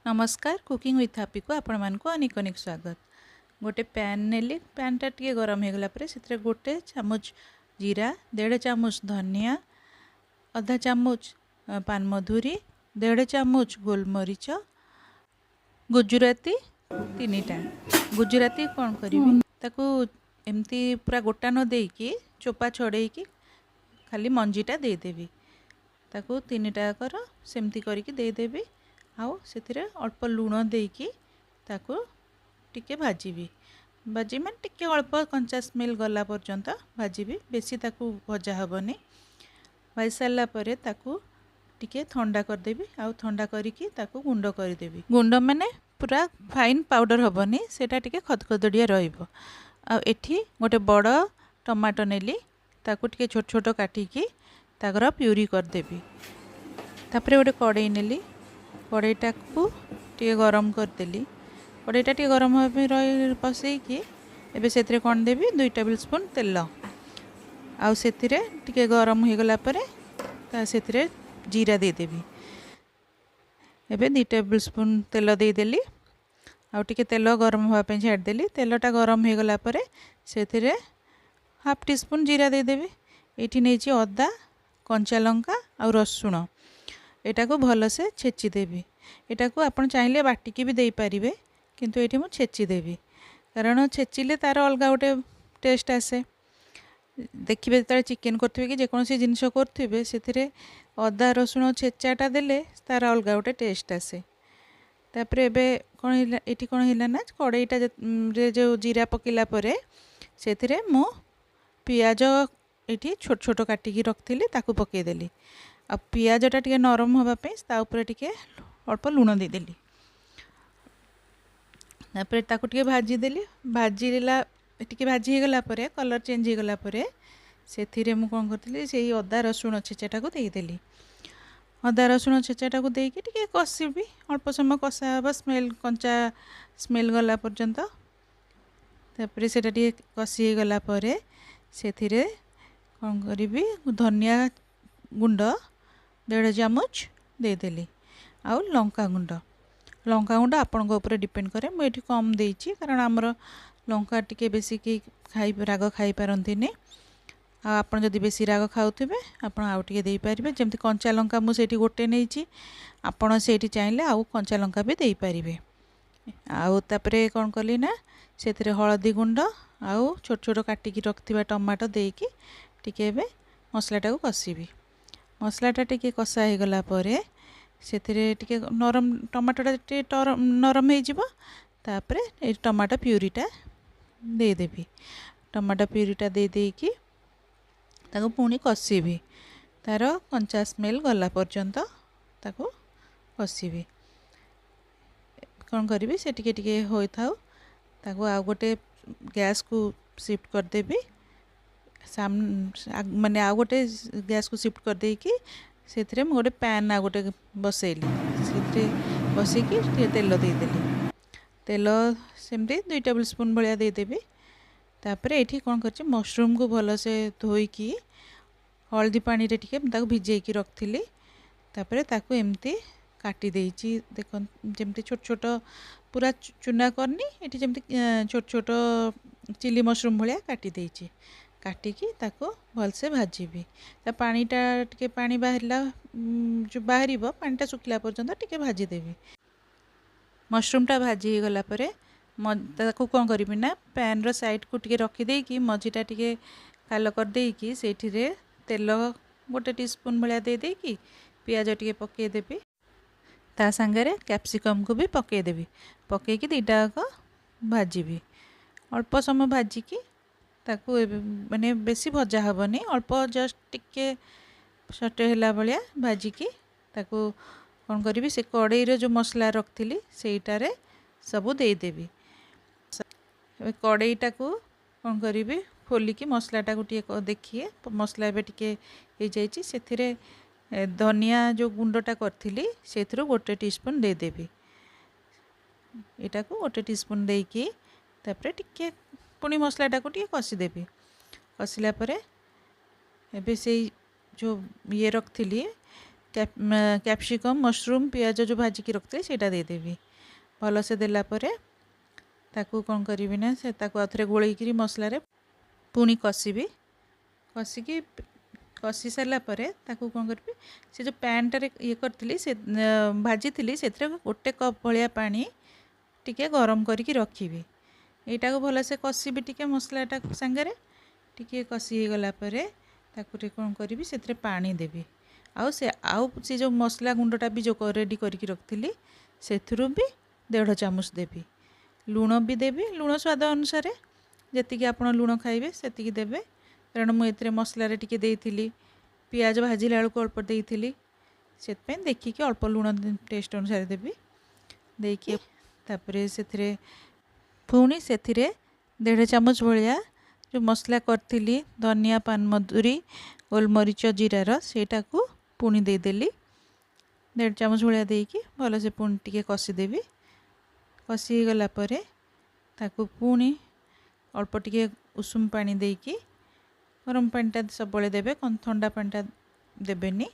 नमस्कार cooking with happy को आपण मानक अनेक अनेक स्वागत। गोटे पैन नेली पैनटा टी गरम हो गला से गोटे चामच जीरा 1.5 चामच धनिया आधा चामच पान मधुरी 1.5 चामच गोलमरीच गुजराती 3टा गुजराती कौन करी ताकू एमती पूरा गोटा न देकी चोपा छड़े खाली मंजीटा देदेवी ताकू 3टा कर सेमती करके देदेवी आउ से अल्प लुण देकी ताकू टिके भाजीबी भाजी मैं टिके अल्प कंचा स्मेल गला पर्यंत भाजीबी बेसी ताकू भजा हेनी भाजी सारा पर ताकू टिके ठंडा करदेवी आउ ठंडा करके ताकू गुंड करदेवी गुंड माने पूरा फाइन पाउडर हेनी सेटा टिके खदखदड़िया रहिबो। आ एठी गोटे बड़ टमाटो नेली ताकू टिके छोट छोट काटिकी ताकर प्यूरी करदेवी। तापरे गोटे कड़ाई नेली कड़ाईटा को टे गरम करदेली कड़ाईटा टे गरम रही बसैकी एबे से कौन देवी 2 टेबल स्पून तेल आउ से टिके गरम हो गला परे से जीरा देदेवी एबे 2 टेबल स्पून तेल देदेली आउ टिके तेल गरम होगापी छाड़देली तेलटा गरम हो गला परे से हाफ टी स्पून जीरा देदेवी ये नहीं अदा कंचा लंका आउ रसुण एटा को भल से छेची देवी एटा को आपण चाहिए बाटिकी भी दे पारिबे किंतु एठी मु छेची देवी कारण छेचिले तार अलग गोटे टेस्ट आसे। देखिए जो चिकेन करथिबे कि जेकोसी जिनिस करथिबे सेथिरे अदा रसुण छेचाटा देले तार अलग गोटे टेस्ट आसे। तापरे एबे कोन एठी कोन हिला ना कड़ाईटा जो जीरा पकेला परे सेथिरे मु पियाज एठी छोट छोट काटिकी रखथिली ताकू पके देली आ पियाजटा टिके नरम होगापी ताऊपर टिके अल्प लुण देदेली तापर ताकू टिके भाजीदेली भाजीला टिके भाजी गला परे कलर चेंज हो गला परे सेथिरे मु कोन करथिली सेही अदा रसुण छेचाटा को देदेली अदा रसुण छेचाटा को देकी टिके कषिबी अल्प समय कषा हबा स्मेल कंचा स्मेल गला पर्यंत तापर सेटा टिके कषि गला परे सेथिरे कोन करिबी धनिया गुंड 1.5 चामच देदेली आउ लंका गुंड आपण ऊपर डिपेंड करे मुझे कम देती कारण आमर लंका टिके बेसी कि खाई राग खाई पारती आपड़ जदि बेसी राग खाऊे आप आउ टे दे पारे जमी कंचा लंका मुझे गोटे नहीं आपड़ से चाहिए आउ कंचा लंका भी दे पारे आउ तापरे कौन कली ना से हलदी गुंड आउ छोट छोट काटिकी रखिवा टमाटो देकी टिके मसलाटा को कषिबी मसलाटा टिके कषा हो गला परे से नरम टमाटोटा नरम हो टमाटो प्यूरीटा देदेवी टमाटो प्यूरीटा दे देकी ताको पुणी कषिबी तार कंचा स्मेल गला पर्यंत ताको कषिबी कौन करी से टिके होई थाउ ताको आ गोटे गैस को शिफ्ट करदेवी माने आ गोटे गैस को शिफ्ट कर देकी से गोटे पैन आ गोटे बसैली से बसैकी तेल देदेली तेल सेमती 2 टेबल स्पून भाया देदेवी तापर ये कौन कर मशरूम को भल से धोईकी हल्दी पानी रे टिके ताको भिजेकी रखिली तापर ताको एमती काटी देइची देख जमती छोट छोट पूरा चूना करनी ये जमती छोट छोट चिली मशरूम भाया काटी देइची काटिकी ताको भल से भाजीबी ता पानीटा टिके पानी बाहरला जो बाहर पानीटा सुखला पर्यंत टिके भाजीदेवी मशरूमटा भाजी गला परे ताको कौन करी ना पैन रो साइड को टिके रखीदेकी मझीटा टिके खाल कर देकी सेठिरे तेल गोटे टीस्पून भाया दे देकी पियाज टिके पकेदेवी ता सांगरे कैप्सिकम को भी पकेदेवी पकेकी दुईटा भाजीबी अल्प समय भाजिकी ताकू माने बेसी भजा हेनी अल्प जस्ट टिके सटे होला भाया भाजिकी ताकू कौन करी से कड़ाई जो मसला रखी सेटारे सबू देदेवी कड़ाईटा को कौन करी खोलिकी मसलाटा को टे देखिए मसला ए टिके हो जाइए से धनिया जो गुंडटा करी से गोटे टीस्पून देदेवी यहाँ को गोटे टीस्पून देकी तापर टिके पुणी मसलाटा को टे कषिदेवी कषिला एबे से जो ये रखी କ୍ୟାପ୍ସିକମ୍ ମସରୁମ୍ ପିଆଜ जो भाजिकी रखिथे सेटा देदेवी भलसे देला परे ताकू कौन करी ना से ताकू आउथरे गोलैकरी मसलारे पुणी कषिबी कषिकी कषि सारा परे ताकू कौन करी से जो पैनटारे ये करथिली से भाजी से गोटे कप भलिया पानी टिके गरम करके रखिबी एटा को भलसे कषिबी टिके मसलाटा संगे टिके कषि गला परे ताकू कौन करी से पानी देवी आउ से जो मसला गुंडटा भी जो रेडी करके रखिली से भी 1.5 चामच देवी लुण भी देवी लुण स्वाद अनुसार जी आप लुण खाइबे सेतिकी देवे कारण मुझे मसलार टिके देइथिली पियाज भाजिला बेलू अल्प देइथिली से देखिए अल्प लुण टेस्ट अनुसार देवी देखिए तापरे से पुणी से 1.5 चामच भाया जो मसला करथिली धनिया पान मधुरी गोलमरीच जीरार सेटा को पुणी देदेली 1.5 चामच भाया देकी भल से पुणी टिके कषिदेवी कषि गला परे ताकू पुणी अल्प टिके उषुम पानी देकी गरम पानीटा सब देवे ठंडा पानीटा देवेनी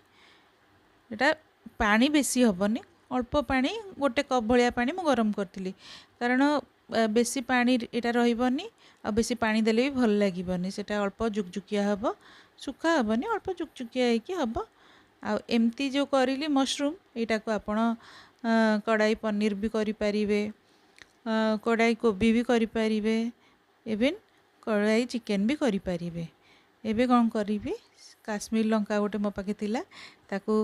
एटा पानी बेसी हेनी अल्प पानी गोटे कप भाया पानी मु गरम करी कारण बेसी पानी एटा रही आ बेसी पानी देले भी भल लगे सेटा अल्प जुकजुकिया हम सुखा हेनी अल्प जुकजुकिया हम आमती जो करी मशरूम यहाँ को आपण कढ़ाई पनीर भी करें कढ़ाई कोबी भी करें इवेन कढ़ाई चिकेन भी करें एबे कौन करी काश्मीर लंका गोटे मो पाखे थिला ताकू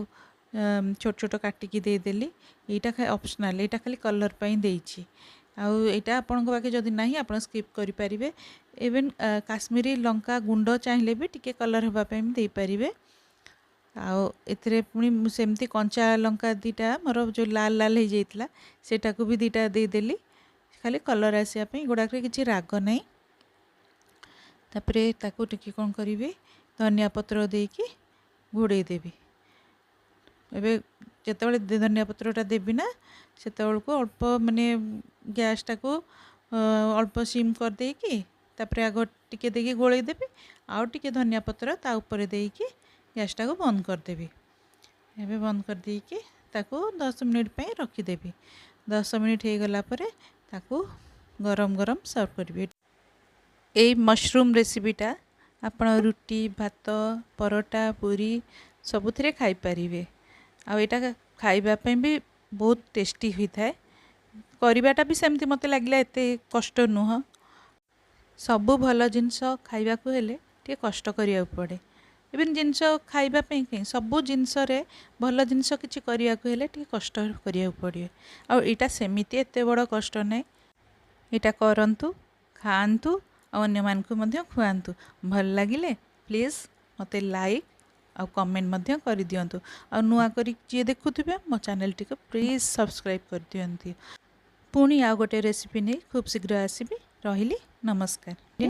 छोट छोट काटिकी देदेली यहाँ ऑप्शनल यहाँ खाली कलर पाई देइछि आउ यहाँ आपण पाखे जदि नहीं आप स्किप करें इवेन काश्मीरी लंका गुंड चाहिए भी टिके कलर होगापी दे पारे आउ एथिरे पुणी सेमती कंचा लंका दीटा मोर जो लाल लाल हो जाता सेटा को भी दीटा देदेली खाली कलर आसापी गुड़ाक किसी राग नहीं तापरे ताकू टिके कौन करी धनिया पत्र देकी घोड़े देवी एबे जेतेबेले धनिया पत्रटा देवी ना सेतेबेलको अल्प माने गैसटा को अल्प सिम कर देकी तापरे आग टिके देकी गोले देवी आउ टिके धनिया पत्र ता ऊपर देकी गैसटा को बंद कर देवी एबे बंद कर देकी ताकू 10 मिनिट पे रखिदेवी 10 मिनिट हो गला परे ताकू गरम गरम सर्व करिवे ए मशरूम रेसिपीटा आपण रुटी भात परोटा पूरी सबुथिरे खाई पारिबे आ एटा खाइबा पे भी बहुत टेस्टी होता है करवाटा भी सेमती मत लगे एत कष्ट नुह सबू भल जिनस खाइबा को हेले टे कष्ट करिया पड़े इवन जिनस खाइबा पे कहीं सबू जिनस रे भल जिनस किछि करिया को हेले टे कष्ट करिया पड़े आ एटा सेमिति एते बड़ कष्ट नहीं एटा करंतु खाआंतु और अन्य मानकु मध्य खुआंतु भल लागिले प्लीज मते लाइक आ कमेंट मध्य कर दियंतु आ नुआ करी जे देखुथिबे मो चैनल टी को प्लीज सब्सक्राइब कर दियंतु पुणी आ गोटे रेसिपी नहीं खूब शीघ्र आसीबी रहिली नमस्कार।